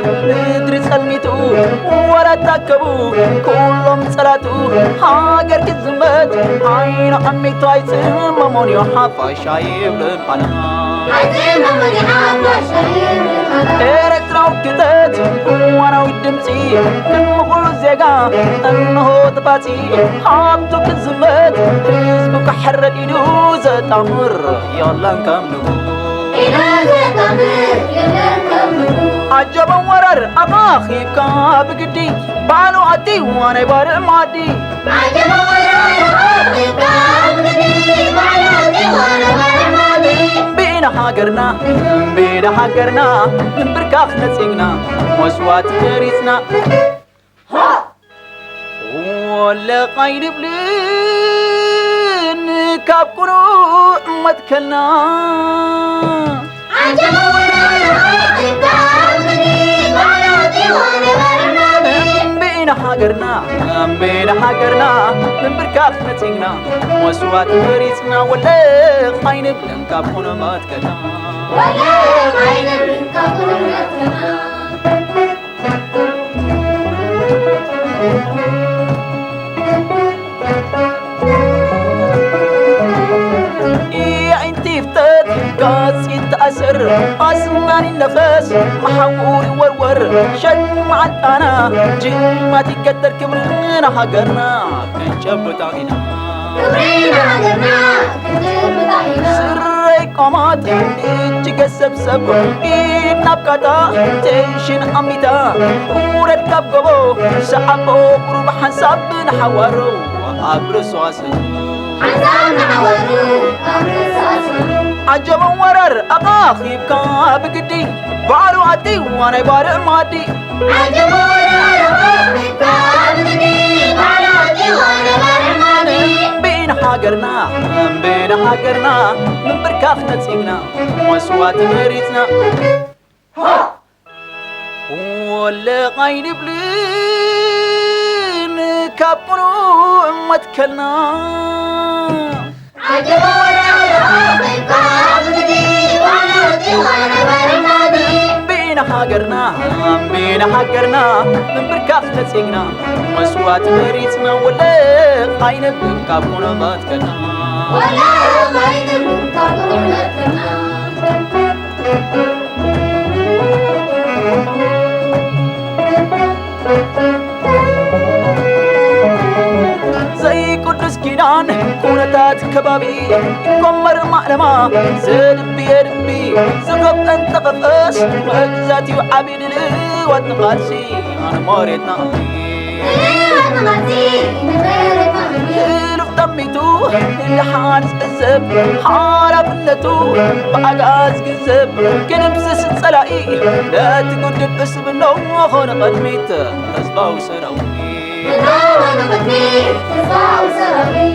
ندرس الميتو ولا تكبو كلهم صلاتو هاجر كزمت عين عميتو عيسم موني حفا شايب للقنا عيسم موني حفا شايب للقنا إرتراو كتت وانا ودمسي كنقول زيقا انه طباتي حابتو كزمت حزبك حرد إدو زتامر يلا نكملو عجب ورر أخاخي بقدي بعلو عدي وانا يبارع مادي عجب ورر أخاخي بقدي بعلو عدي وانا يبارع مادي بينا حقرنا من بركاخ نسيقنا وسوات كريسنا ولا قايد بلين كابكرو متكلنا عجب ورر أخاخي بينا حقرنا من بركاخ نتيقنا وسوات مريسنا ولا خاين بلنكاب هنا ما تكلنا ولا خاين بلنكاب هنا ما تكلنا قاسي تأثر أسمعني النفس محاوري ورور شد مع الأنا جمعتي قدر كبرنا حقرنا كنشب تعينا كبرنا حقرنا كنشب تعينا سري قامات إيجي سبسب إيدنا بكتا تنشن أميتا ورد كبقبو سحبو قرب حساب نحوارو وأبرسو أسن حساب نحوارو أبرسو أسن عجب ورر أخاخي بقدي بعلو عدي وانا يبارع مادي عجب ورر أخاخي بقدي بعلو عدي وانا يبارع مادي بينا حقرنا من بركاخ نتيقنا وسوات مريتنا ولا قايد بلين كابنو متكلنا عجب ورر أخاخي بينا حقرنا من بركاخ نسيقنا مسوات مريتنا ولا خاين بنكابونا ما تكلنا ولا خاين بنكابونا ما تكلنا زي قدس كيدان كونتات كبابي كمر معلما زدبي يدبي زغب انت قفاس مجزاتي وعبيد لي واتقاسي انا موريتنا لف دميتو اللي حارس الزب حارب النتو بعقاز قزب كنبسس الصلائي لا تقدم اسم النوم خون قدميت أسباو سراوي أنا قدميت أسباو سراوي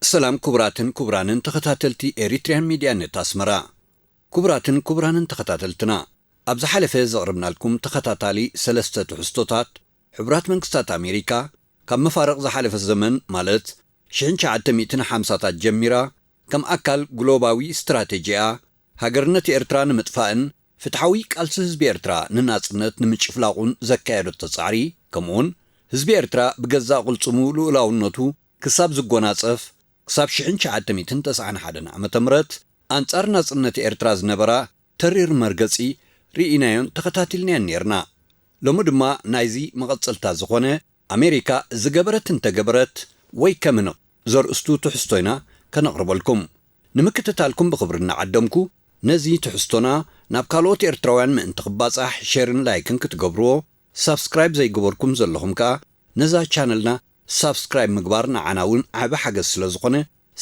سلام كبرانن تخطاتلتي إريتريان ميديا نت أسمرا كبرانن تخطاتلتنا أبز حلفة زغربنا لكم تخطاتالي سلسة حستوتات حبرات منكستات أمريكا كم مفارق زحلف الزمن مالت شنش عدتميتنا حمساتات جميرة كم أكل جلوباوي استراتيجية هاجرنت إرتران متفائن فتحويك ألس هزبي إرترا نناصنت نمتشفلاقون زكاير التصعري كمون هزبي إرترا بجزاء قلصمو لولاونتو كساب زقوناصف كساب شنش عدتميتن تسعن حدن عمتمرت أنصار ناصنت إرترا زنبرا ترير مرقصي رئينايون تخطاتلنيان نيرنا لومو دما نايزي مغصلتا زخونه أمريكا زجبرت تجبرت وي كمنو زور استو تحستوينا كنقرب لكم نمكتتالكم بخبرنا عدمكو ነዚ ትሕዝቶና ናብ ካልኦት ኤርትራውያን ምእንቲ ክባጻሕ ሼርን ላይክን ክትገብርዎ ሳብስክራይብ ዘይገበርኩም ዘለኹም ከኣ ነዛ ቻነልና ሳብስክራይብ ምግባር ንዓና እውን ዓቢ ሓገዝ ስለ ዝኾነ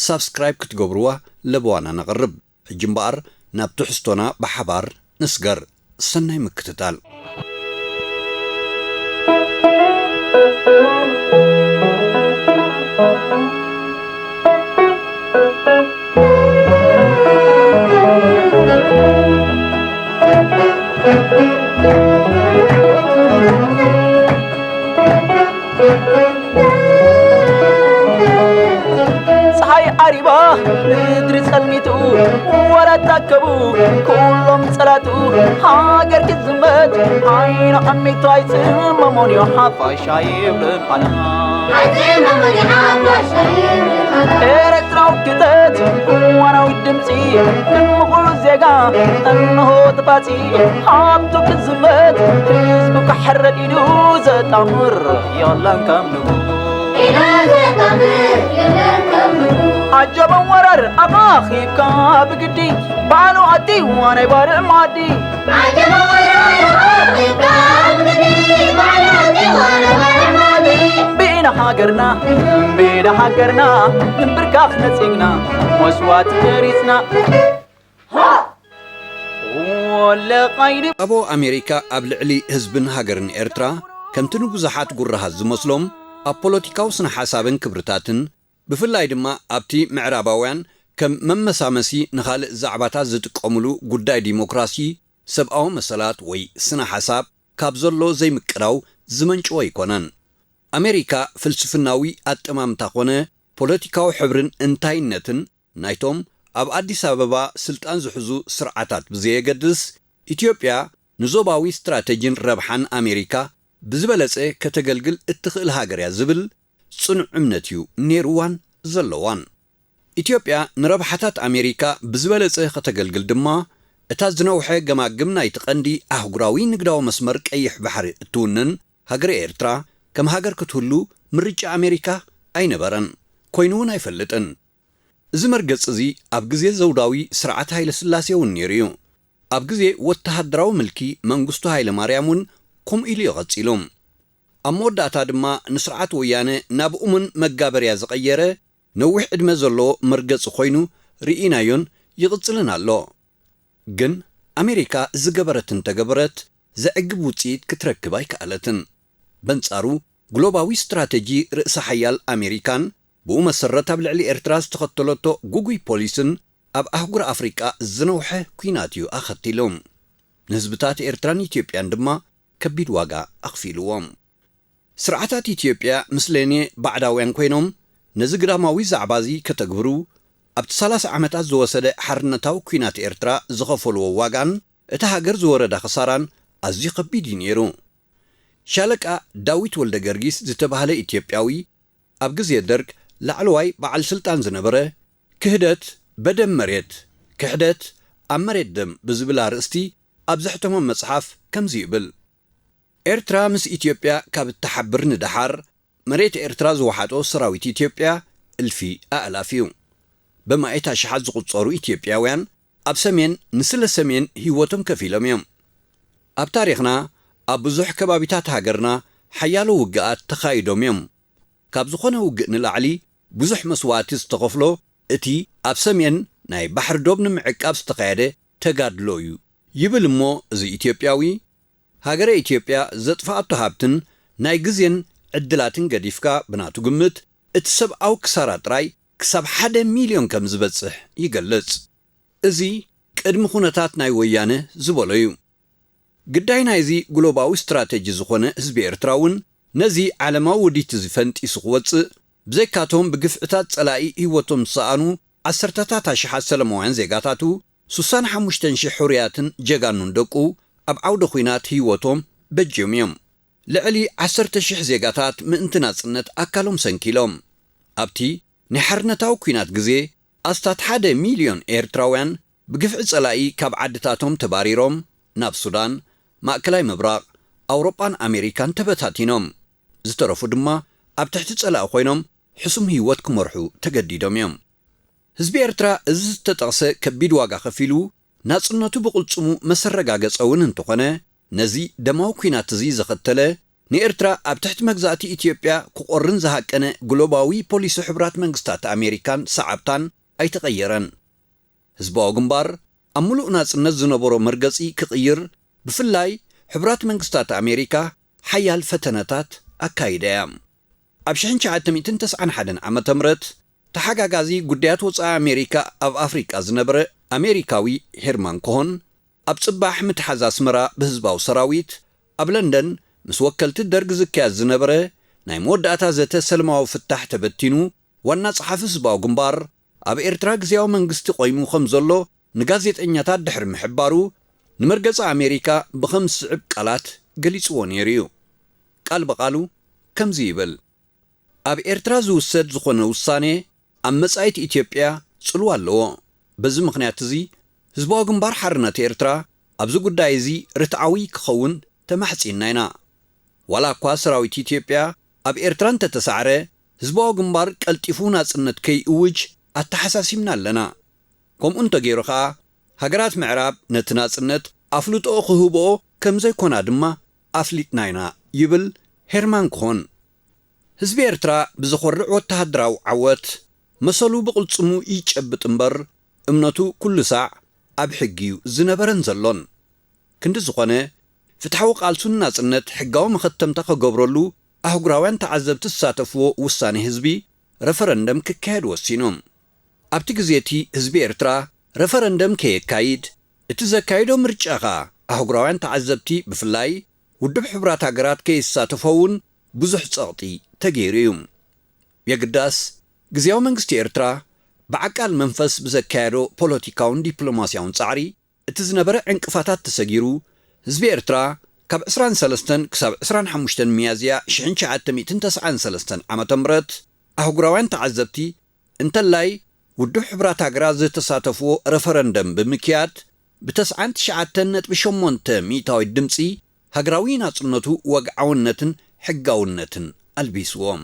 ሳብስክራይብ ክትገብርዋ ለበዋና ነቕርብ ሕጂ እምበኣር ናብ ትሕዝቶና ብሓባር ንስገር ሰናይ ምክትታል ፀሓይ ዓሪባ ምድሪ ጸልሚቱ ወራት ታከቡ ኩሎም ጸላቱ ሃገር ክዝመት ዓይኑ ዓሚቱ ኣይጽመሞን እዩ ሓፋሻ ይብልን ኣላ ኤርትራዊ ክተት እዋናዊ ድምፂ ንምኹሉ ዜጋ እንሆ ተባፂ ሃብቱ ክዝመት ህዝቡ ክሕረድ ኢሉ ዘጣምር የለን ከም ንጉ عجبا ورر أخاخيك بقدي بعلو عدي وانا بارع معدي عجبا ورر أخاخيك بقدي بعلو عدي وانا بارع معدي بينا هاجرنا من بركاخ نسيقنا وسوات كريسنا ولا قايد أبو أمريكا قبل علي هزبن هاجرن إرترا كم تنو بزحات قرها زمسلم أبوليتيكاو سن حسابن كبرتاتن بفلاي دما أبتي معراباوان كم ممسامسي نخال زعباتا زتقوملو قداي ديمقراسي سبقاو مسالات وي سن حساب كابزولو زي مكراو زمنش وي كونان أمريكا فلسفناوي أتمام تاقونه بوليتيكاو حبرن انتاينتن نايتوم أب أديس أبابا سلطان زحزو سرعاتات بزيه قدس إثيوبيا نزوباوي استراتيجين ربحان أمريكا بزبلسه كتغلغل اتخيل هاجريا زبل صنع امنتيو نيروان زلوان ኢትዮጵያ ንረብሓታት ኣሜሪካ ብዝበለጸ ከተገልግል ድማ እታ ዝነውሐ ገማግም ናይቲ ቀንዲ ኣህጉራዊ ንግዳዊ መስመር ቀይሕ ባሕሪ እትውንን ሃገር ኤርትራ ከም ሃገር ክትህሉ ምርጫ ኣሜሪካ ኣይነበረን ኮይኑ እውን ኣይፈልጥን እዚ መርገጽ እዚ ኣብ ግዜ ዘውዳዊ ስርዓት ሃይለ ስላሴ እውን ነይሩ ኣብ ግዜ ወተሃደራዊ ምልኪ መንግስቱ ሃይለ ማርያምን ከም ኢሉ ይቐጺሎም ኣብ መወዳእታ ድማ ንስርዓት ወያነ ናብ ኡምን መጋበርያ ዝቐየረ ነዊሕ ዕድመ ዘሎ መርገጽ ኮይኑ ርኢናዮን ይቕጽልን ኣሎ ግን ኣሜሪካ ዝገበረትን ተገበረት ዘዕግብ ውጽኢት ክትረክብ ኣይከኣለትን በንጻሩ ግሎባዊ ስትራቴጂ ርእሰ ሓያል ኣሜሪካን ብኡ መሰረት ኣብ ልዕሊ ኤርትራ ዝተኸተለቶ ጉጉይ ፖሊስን ኣብ ኣህጉር ኣፍሪቃ ዝነውሐ ኩናት እዩ ኣኸቲሎም ንህዝብታት ኤርትራን ኢትዮጵያን ድማ ከቢድ ዋጋ ኣኽፊልዎም ስርዓታት ኢትዮጵያ ምስለኔ ባዕዳውያን ኮይኖም ነዚ ግዳማዊ ዛዕባዚ ከተግብሩ ኣብቲ 30 ዓመታት ዝወሰደ ሓርነታዊ ኩናት ኤርትራ ዝኸፈልዎ ዋጋን እቲ ሃገር ዝወረዳ ኸሳራን ኣዝዩ ከቢድ ነይሩ ሻለቃ ዳዊት ወልደ ገርጊስ ዝተባህለ ኢትዮጵያዊ ኣብ ግዜ ደርግ ላዕለዋይ በዓል ስልጣን ዝነበረ ክህደት በደም መሬት ክሕደት ኣብ መሬት ደም ብዝብል ኣርእስቲ ኣብ ዘሕተሞ መጽሓፍ ከምዚ ይብል ኤርትራ ምስ ኢትዮጵያ ካብ እትሓብር ንድሓር መሬት ኤርትራ ዝወሓጦ ሰራዊት ኢትዮጵያ እልፊ ኣእላፍ እዩ በማእታ ሽሓት ዝቁጸሩ ኢትዮጵያውያን ኣብ ሰሜን ንስለ ሰሜን ህይወቶም ከፊሎም እዮም ኣብ ታሪኽና ኣብ ብዙሕ ከባቢታት ሃገርና ሓያሎ ውግኣት ተኻይዶም እዮም ካብ ዝኾነ ውግእ ንላዕሊ ብዙሕ መስዋዕቲ ዝተኸፍሎ እቲ ኣብ ሰሜን ናይ ባሕሪ ዶብ ንምዕቃብ ዝተኻየደ ተጋድሎ እዩ ይብል እሞ እዚ ኢትዮጵያዊ ሃገረ ኢትዮጵያ ዘጥፋኣቶ ሃብትን ናይ ግዜን ዕድላትን ገዲፍካ ብናቱ ግምት እቲ ሰብኣዊ ክሳራ ጥራይ ክሳብ 1 ሚልዮን ከም ዝበጽሕ ይገልጽ እዚ ቅድሚ ኩነታት ናይ ወያነ ዝበሎ እዩ ግዳይ ናይዚ ግሎባዊ ስትራቴጂ ዝኾነ ህዝቢ ኤርትራ እውን ነዚ ዓለማዊ ውዲት ዝፈንጢሱ ክወፅእ ብዘይካቶም ብግፍዕታት ጸላኢ ህይወቶም ዝሰኣኑ ዓሰርተታት ኣሽሓት ሰለማውያን ዜጋታቱ 65,000 ሕሩያትን ጀጋኑን ደቁ ኣብ ዓውደ ኩናት ህይወቶም በጅዮም እዮም ልዕሊ 10,000 ዜጋታት ምእንቲ ናጽነት ኣካሎም ሰንኪሎም ኣብቲ ናይ ሓርነታዊ ኩናት ግዜ ኣስታት 1 ሚልዮን ኤርትራውያን ብግፍዒ ጸላኢ ካብ ዓድታቶም ተባሪሮም ናብ ሱዳን ማእከላይ ምብራቕ ኣውሮጳን ኣሜሪካን ተበታቲኖም ዝተረፉ ድማ ኣብ ትሕቲ ጸላኢ ኮይኖም ሕሱም ህይወት ክመርሑ ተገዲዶም እዮም ህዝቢ ኤርትራ እዚ ዝተጠቕሰ ከቢድ ዋጋ ከፊሉ ናጽነቱ ብቕልጽሙ መሰረጋገጸውን እንተኾነ ነዚ ደማዊ ኩናት እዚ ዝኽተለ ንኤርትራ ኣብ ትሕቲ መግዛእቲ ኢትዮጵያ ክቆርን ዝሃቀነ ግሎባዊ ፖሊሲ ሕብራት መንግስታት ኣሜሪካን ሰዓብታን ኣይተቐየረን። ህዝባዊ ግንባር ኣብ ሙሉእ ናጽነት ዝነበሮ መርገጺ ክቕይር ብፍላይ ሕብራት መንግስታት ኣሜሪካ ሓያል ፈተነታት ኣካይደያ። ኣብ 1991 ዓመተ ምህረት ተሓጋጋዚ ጉዳያት ወፃኢ ኣሜሪካ ኣብ ኣፍሪቃ ዝነበረ ኣሜሪካዊ ሄርማን ኮሆን ኣብ ጽባሕ ምትሓዝ ኣስመራ ብህዝባዊ ሰራዊት ኣብ ለንደን ምስ ወከልቲ ደርጊ ዝካየድ ዝነበረ ናይ መወዳእታ ዘተ ሰለማዊ ፍታሕ ተበቲኑ ዋና ጸሓፊ ህዝባዊ ግንባር ኣብ ኤርትራ ግዝያዊ መንግስቲ ቆይሙ ከም ዘሎ ንጋዜጠኛታት ድሕሪ ምሕባሩ ንመርገጺ ኣሜሪካ ብኸም ዝስዕብ ቃላት ገሊጽዎ ነይሩ እዩ። ቃል በቃሉ ከምዚ ይብል: ኣብ ኤርትራ ዝውሰድ ዝኾነ ውሳኔ ኣብ መጻኢት ኢትዮጵያ ጽልዋ ኣለዎ። በዚ ምኽንያት እዚ ህዝባዊ ግንባር ሓርነት ኤርትራ ኣብዚ ጉዳይ እዚ ርትዓዊ ክኸውን ተማሕጺና ኢና። ዋላ እኳ ሰራዊት ኢትዮጵያ ኣብ ኤርትራ እንተተሳዕረ ህዝባዊ ግንባር ቀልጢፉ ናጽነት ከይእውጅ ኣተሓሳሲብና ኣለና። ከምኡ እንተገይሩ ከዓ ሃገራት ምዕራብ ነቲ ናጽነት ኣፍልጦ ክህብኦ ከም ዘይኮና ድማ ኣፍሊጥና ኢና ይብል ሄርማን ኮሆን። ህዝቢ ኤርትራ ብዝኾርዕ ወተሃደራዊ ዓወት መሰሉ ብቕልጽሙ ይጨብጥ እምበር እምነቱ ኩሉ ሳዕ ኣብ ሕጊ እዩ ዝነበረን ዘሎን። ክንዲ ዝኾነ ፍትሓዊ ቃልሱን ናጽነት ሕጋዊ መኸተምታ ከገብረሉ ኣህጉራውያን ተዓዘብቲ ዝሳተፍዎ ውሳኔ ህዝቢ ረፈረንደም ክካየድ ወሲኖም። ኣብቲ ግዜቲ ህዝቢ ኤርትራ ረፈረንደም ከየካይድ እቲ ዘካይዶ ምርጫ ኸ ኣህጉራውያን ተዓዘብቲ ብፍላይ ውድብ ሕብራት ሃገራት ከይሳተፈውን ብዙሕ ጸቕጢ ተገይሩ እዩ። የግዳስ ግዝያዊ መንግስቲ ኤርትራ ብዓቃል መንፈስ ብዘካየዶ ፖለቲካውን ዲፕሎማስያውን ጻዕሪ እቲ ዝነበረ ዕንቅፋታት ተሰጊሩ ህዝቢ ኤርትራ ካብ 23 ክሳብ 25 ሚያዝያ 1993 ዓመተ ምህረት ኣህጉራውያን ተዓዘብቲ እንተላይ ውድብ ሕብራት ሃገራት ዝተሳተፍዎ ረፈረንደም ብምክያድ ብ99.8 ሚእታዊ ድምፂ ሃገራዊ ናጽነቱ ወግዓውነትን ሕጋውነትን ኣልቢስዎም።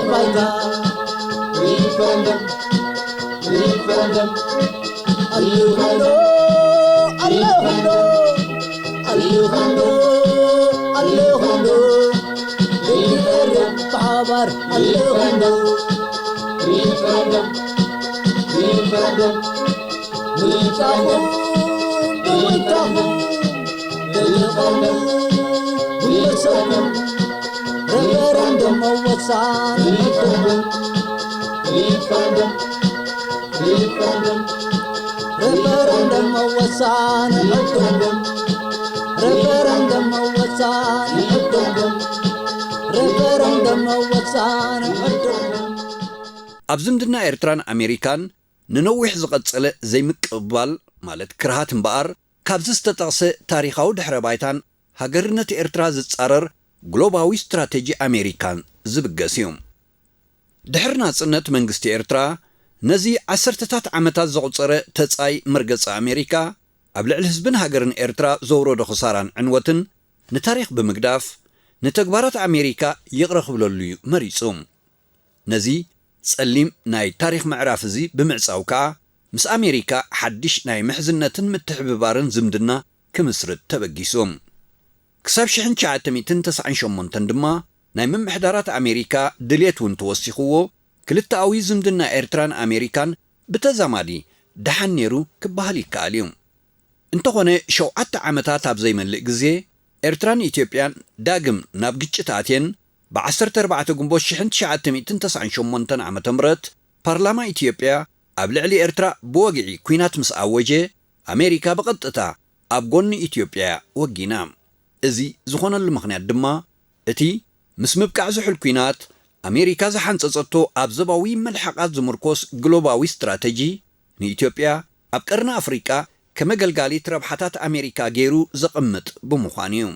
بايدا ريفرندم ريفرندم اليوهندو اليوهندو اليوهندو اليوهندو ريفرندم تعبر اليوهندو ريفرندم ريفرندم ريفرندم ريفرندم ريفرندم referendum موسان referendum referendum referendum referendum موسان referendum referendum موسان referendum referendum موسان referendum ኣብ ዝምድና ኤርትራን ኣሜሪካን ንነዊሕ ዝቐጸለ ዘይምቅባል ማለት ክርሃት እምበኣር ካብዚ ዝተጠቕሰ ታሪኻዊ ድሕረ ባይታን ሃገርነት ኤርትራ ዝጻረር ግሎባዊ ስትራቴጂ ኣሜሪካን ዝብገስ እዩ ድሕሪ ናጽነት መንግስቲ ኤርትራ ነዚ ዓሰርተታት ዓመታት ዘቑፀረ ተጻይ መርገጺ ኣሜሪካ ኣብ ልዕሊ ህዝብን ሃገርን ኤርትራ ዘውረዶ ኽሳራን ዕንወትን ንታሪኽ ብምግዳፍ ንተግባራት ኣሜሪካ ይቕረኽብለሉ እዩ መሪጹ ነዚ ጸሊም ናይ ታሪኽ ምዕራፍ እዚ ብምዕጻው ከዓ ምስ ኣሜሪካ ሓድሽ ናይ ምሕዝነትን ምትሕብባርን ዝምድና ክምስርት ተበጊሱ ክሳብ 1998 ድማ ናይ ምምሕዳራት ኣሜሪካ ድልየት እውን ተወሲኽዎ ክልተኣዊ ዝምድና ኤርትራን ኣሜሪካን ብተዛማዲ ደሓን ነይሩ ክበሃል ይከኣል እዩ እንተኾነ 7 ዓመታት ኣብ ዘይመልእ ግዜ ኤርትራን ኢትዮጵያን ዳግም ናብ ግጭት ኣትየን ብ14 ግንቦት 1998 ዓ.ም ፓርላማ ኢትዮጵያ ኣብ ልዕሊ ኤርትራ ብወግዒ ኩናት ምስ ኣወጀ ኣሜሪካ ብቐጥታ ኣብ ጎኒ ኢትዮጵያ ወጊና እዚ ዝኾነሉ ምኽንያት ድማ እቲ ምስ ምብቃዕ ዝሑል ኩናት ኣሜሪካ ዝሓንጸጸቶ ኣብ ዘባዊ መልሓቓት ዝምርኮስ ግሎባዊ ስትራቴጂ ንኢትዮጵያ ኣብ ቀርኒ ኣፍሪቃ ከመገልጋሊት ረብሓታት ኣሜሪካ ገይሩ ዘቕምጥ ብምዃኑ እዩ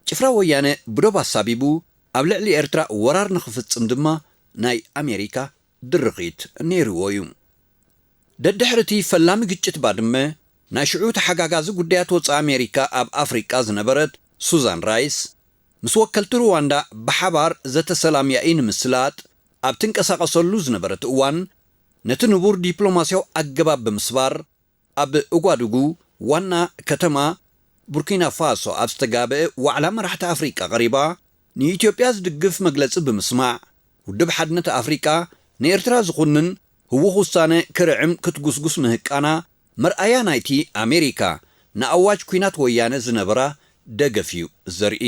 ጭፍራ ወያነ ብዶብ ኣሳቢቡ ኣብ ልዕሊ ኤርትራ ወራር ንኽፍጽም ድማ ናይ ኣሜሪካ ድርኺት ነይርዎ እዩ ደድሕርቲ ፈላሚ ግጭት ባድመ ናይ ሽዑ ተሓጋጋዚ ጉዳያት ወፃኢ ኣሜሪካ ኣብ ኣፍሪቃ ዝነበረት ሱዛን ራይስ ምስ ወከልቲ ሩዋንዳ ብሓባር ዘተሰላምያኢ ንምስላጥ ኣብ ትንቀሳቐሰሉ ዝነበረት እዋን ነቲ ንቡር ዲፕሎማስያዊ ኣገባብ ብምስባር ኣብ እጓድጉ ዋና ከተማ ቡርኪና ፋሶ ኣብ ዝተጋብአ ዋዕላ መራሕቲ ኣፍሪቃ ቀሪባ ንኢትዮጵያ ዝድግፍ መግለጺ ብምስማዕ ውድብ ሓድነት ኣፍሪቃ ንኤርትራ ዝኹንን ህውኽ ውሳነ ክርዕም ክትጉስጉስ ምህቃና መርኣያ ናይቲ ኣሜሪካ ንኣዋጅ ኩናት ወያነ ዝነበራ ደገፍዩ ዘርኢ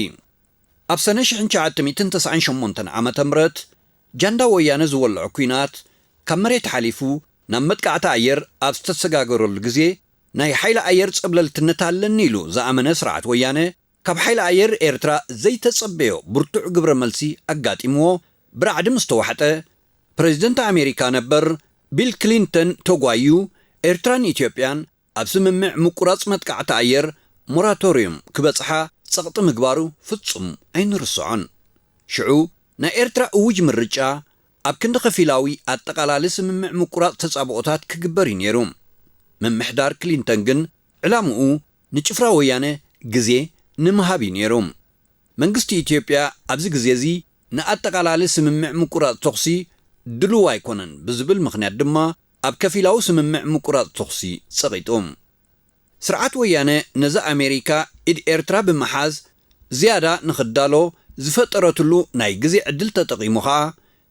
ኣብ ሰነ 1998 ዓመተ ምህረት ጃንዳ ወያነ ዝወልዖ ኩናት ካብ መሬት ሓሊፉ ናብ መጥቃዕቲ ኣየር ኣብ ዝተሰጋገረሉ ግዜ ናይ ሓይሊ ኣየር ጸብለልትነት ኣለኒ ኢሉ ዝኣመነ ስርዓት ወያነ ካብ ሓይሊ ኣየር ኤርትራ ዘይተጸበዮ ብርቱዕ ግብረ መልሲ ኣጋጢምዎ ብራዕዲ ምስ ተዋሕጠ ፕሬዚደንት ኣሜሪካ ነበር ቢል ክሊንተን ተጓዩ ኤርትራን ኢትዮጵያን ኣብ ስምምዕ ምቁራጽ መጥቃዕቲ ኣየር ሞራቶሪየም ክበጽሓ ጸቕጢ ምግባሩ ፍጹም ኣይንርስዖን ሽዑ ናይ ኤርትራ እውጅ ምርጫ ኣብ ክንዲ ኸፊላዊ ኣጠቓላሊ ስምምዕ ምቁራጽ ተጻብኦታት ክግበር እዩ ነይሩ ምምሕዳር ክሊንተን ግን ዕላምኡ ንጭፍራ ወያነ ግዜ ንምሃብ እዩ ነይሩ መንግስቲ ኢትዮጵያ ኣብዚ ግዜ እዚ ንኣጠቓላሊ ስምምዕ ምቁራጽ ተኽሲ ድልው ኣይኮነን ብዝብል ምኽንያት ድማ ኣብ ከፊላዊ ስምምዕ ምቁራጽ ተኽሲ ጸቒጡ ስርዓት ወያነ ነዚ ኣሜሪካ ኢድ ኤርትራ ብምሓዝ ዝያዳ ንኽዳሎ ዝፈጠረትሉ ናይ ግዜ ዕድል ተጠቒሙ ኸኣ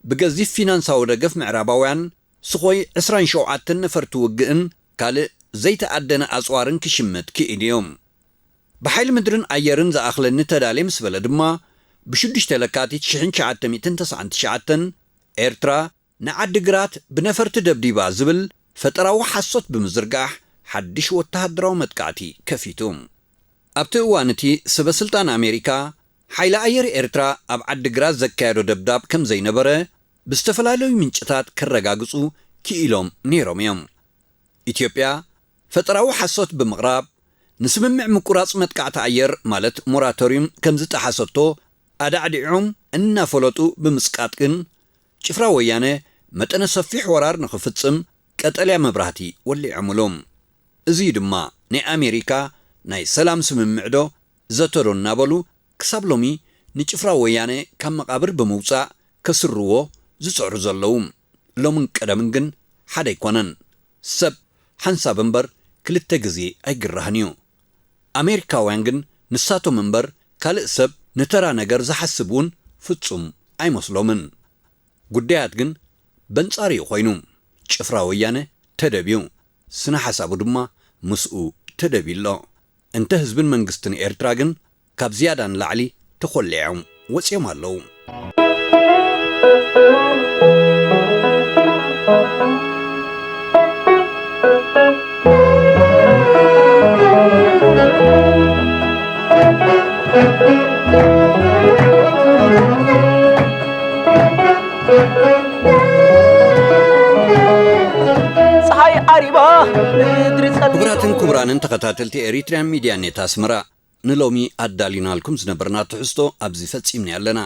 ብገዚፍ ፊናንሳዊ ደገፍ ምዕራባውያን ስኾይ 27 ነፈርቲ ውግእን ካልእ ዘይተኣደነ ኣጽዋርን ክሽምት ክኢድ እዮም ብሓይሊ ምድርን ኣየርን ዝኣኽለኒ ተዳልየ ምስ በለ ድማ ብ6 ለካቲት 1999 ኤርትራ ንዓዲግራት ብነፈርቲ ደብዲባ ዝብል ፈጠራዊ ሓሶት ብምዝርጋሕ ሓድሽ ወተሃደራዊ መጥቃዕቲ ከፊቱ ኣብቲ እዋን እቲ ሰበስልጣን ኣሜሪካ ሓይሊ ኣየር ኤርትራ ኣብ ዓዲግራት ዘካየዶ ደብዳብ ከም ዘይነበረ ብዝተፈላለዩ ምንጭታት ከረጋግጹ ክኢሎም ነይሮም እዮም ኢትዮጵያ ፈጠራዊ ሓሶት ብምቕራብ ንስምምዕ ምቁራጽ መጥቃዕቲ ኣየር ማለት ሞራቶሪየም ከም ዝጠሓሰቶ ኣዳዕዲዖም እናፈለጡ ብምስቃጥ ግን ጭፍራ ወያነ መጠነ ሰፊሕ ወራር ንኽፍጽም ቀጠልያ መብራህቲ ወሊዖምሎም እዚ ድማ ናይ ኣሜሪካ ናይ ሰላም ስምምዕ ዶ ዘተዶ እናበሉ ክሳብ ሎሚ ንጭፍራ ወያነ ካብ መቓብር ብምውፃእ ከስርዎ ዝጽዕሩ ዘለዉ ሎምን ቀደምን ግን ሓደ ይኮነን ሰብ ሓንሳብ እምበር ክልተ ግዜ ኣይግራህን እዩ ኣሜሪካውያን ግን ንሳቶም እምበር ካልእ ሰብ ንተራ ነገር ዝሓስቡን ፍጹም ኣይመስሎምን ጉዳያት ግን በንጻሪ ኮይኑ ጭፍራ ወያነ ተደብዩ ስነ ሓሳቡ ድማ ምስኡ ተደቢሎ እንተ ህዝብን መንግስትን ኤርትራ ግን ካብ ዝያዳን ላዕሊ ተኾልዖም ወጽዮም ኣለዉ ክቡራትን ክቡራንን ተኸታተልቲ ኤሪትሪያን ሚድያ ኔት ኣስመራ ንሎሚ ኣዳሊናልኩም ዝነበርና ትሕዝቶ ኣብዚ ፈጺምና ኣለና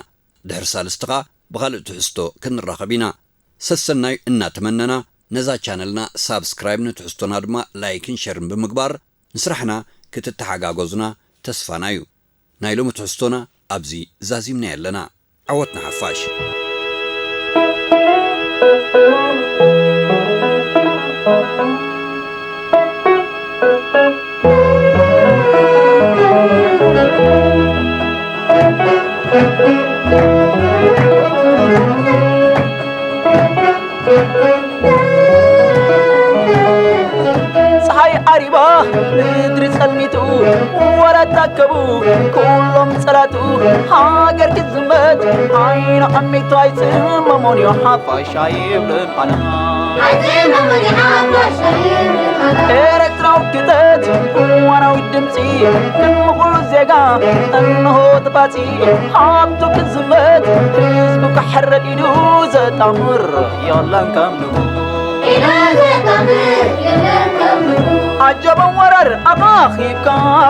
ድሕሪ ሳልስትኻ ብኻልእ ትሕዝቶ ክንራኸብ ኢና ሰሰናይ እናተመነና ነዛ ቻነልና ሳብስክራይብ ንትሕዝቶና ድማ ላይክን ሸርን ብምግባር ንስራሕና ክትተሓጋገዙና ተስፋና እዩ ናይ ሎሚ ትሕዝቶና ኣብዚ ዛዚምና ኣለና ዓወትና ሓፋሽ ምድሪ ጸልሚቱ ወረታከቡ ኩሎም ጸላቱ ሃገር ክዝመት ዓይኖ ኣሚቱ ኣይጽመሞንዮ ሓፋሽ ኣይብልን ቃና ኤርትራዊ ክተት እዋናዊ ድምፂ ንምኹሉ ዜጋ እንሆ ጥባፂ ሃብቱ ክዝመት ህዝቡ ክሕረድ ኢሉ ዘጣምር የለን ከምንጉ عجبا ورر أخاخي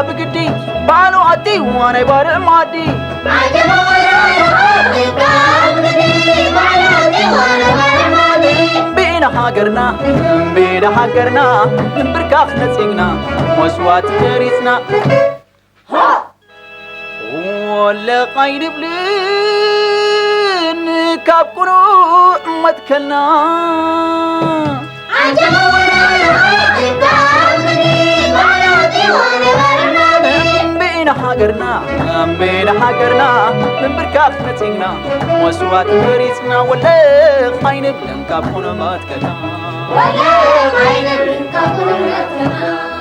بقدي بعلو عدي وانا يبارع معدي عجبا ورر أخاخي بقدي بعلو عدي وانا يبارع معدي بينا حاقرنا من بركاخ نسيقنا وسوات تريسنا ولا قايد بلين كابكنو متكلنا عجبا ورر أخاخي بينا حاقرنا من بركاخ نتيقنا وسوات مريسنا ولا خاين بلنكا بخونا ما تكلنا ولا خاين بلنكا بخونا ما تكلنا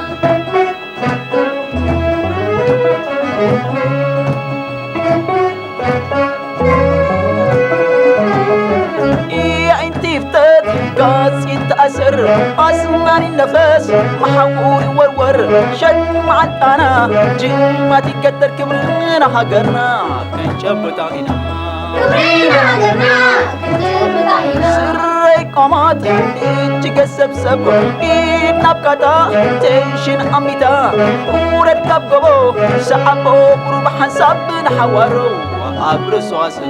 قاسي تأسر أسمعني النفس محول ورور شد مع الأنا جمعتي قدر كبرنا حقرنا كنشب تعينا كبرنا حقرنا كنشب تعينا سري قامات تجسب سب إنا بكتا تنشن أميتا ورد كبقبو سحبو قرب حساب نحورو وأبرسو أسر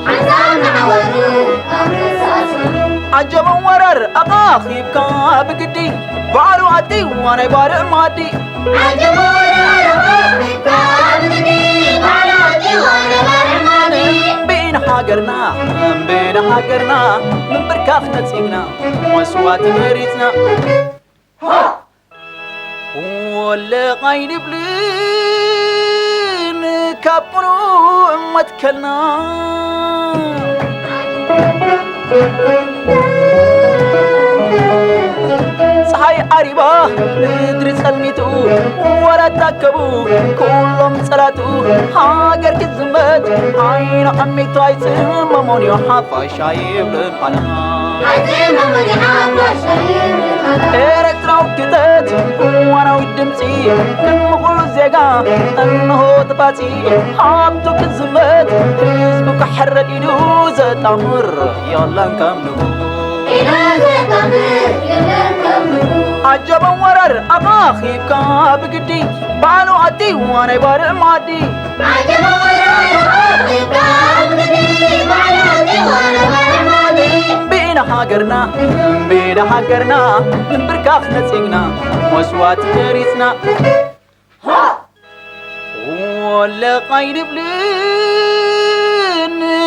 حساب نحورو أبرسو أسر عجبا ورر أخاخي بقدي بعلو عدي وانا يبارع معدي عجبا ورر أخاخي بقدي بعلو عدي وانا يبارع معدي بينا حاقرنا من بركاخ نتيقنا وسوات مريتنا ولا قايد بلين كابنو متكلنا ፀሐይ ዓሪባ ምድሪ ጸልሚቱ ወረታከቡ ኩሎም ጸላቱ ሃገር ክዝመት ዓይኖ ኣሚቱ ኣይጽመሞንዮ ሓፋሽ ኣይብልን ቃና ኤርትራዊ ክተት እዋናዊ ድምፂ ንምኹሉ ዜጋ እንሆ ጥባፂ ሃብቱ ክዝመት ህዝቡ ክሕረድ ኢሉ ዘጣምር የለን ከምንጉ عجبا ورر أخاخي بقدي بعلو عدي وانا يبارع معدي عجبا ورر أخاخي بقدي بعلو عدي وانا يبارع معدي بينا حاقرنا من بركاخ نسيقنا وسوات تريسنا ولا قايد بلين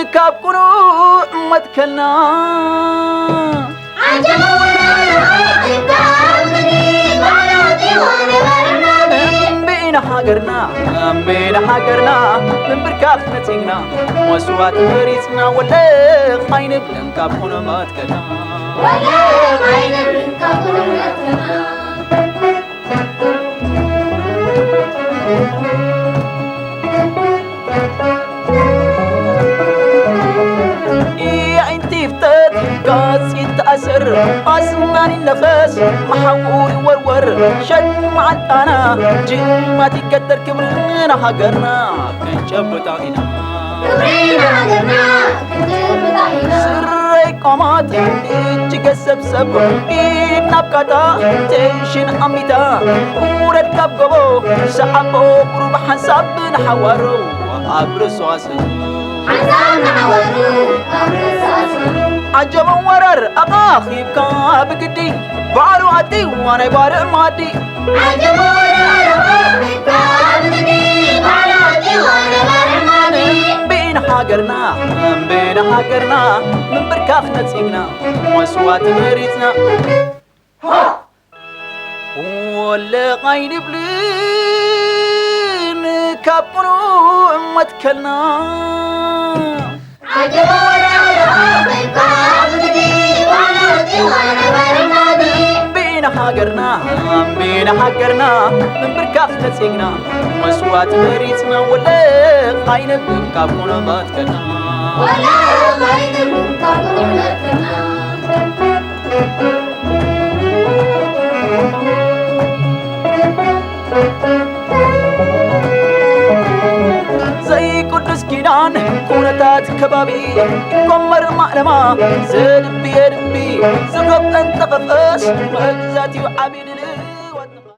كابكنو متكلنا بينا حقرنا من بركات نتينا وسوات مريتنا ولا خاين بلن كابكنو متكلنا قاس يتأثر أسناني النفس محاوري ورور شد مع أنا جمع تقدر كبرنا حقرنا كنشب تعينا سري قامات إيجي سبسب إيدنا بكتا تنشن أميتا ورد كبقبو سحبو قرب حساب نحوارو وأبرسو عسل عجب ورر أخاخي بقدي بارو عدي وانا بارو مادي عجب ورر أخاخي بقدي بارو عدي وانا بارو مادي بين حاقرنا من بركاف نتيقنا وسوات مريتنا ولا غاين بلين كابنو متكلنا عجب ورر أخاخي بقدي بارو عدي وانا بارو مادي بين حاقرنا من بركاف نتيقنا وسوات مريتنا ولا غاين بلين كابنو متكلنا ولا غاين بلين كابنو متكلنا زي قدس كيدان كونتات كبابي كمر معلما زد بيربي زغب انت قفاس مجزاتي وعبيد لي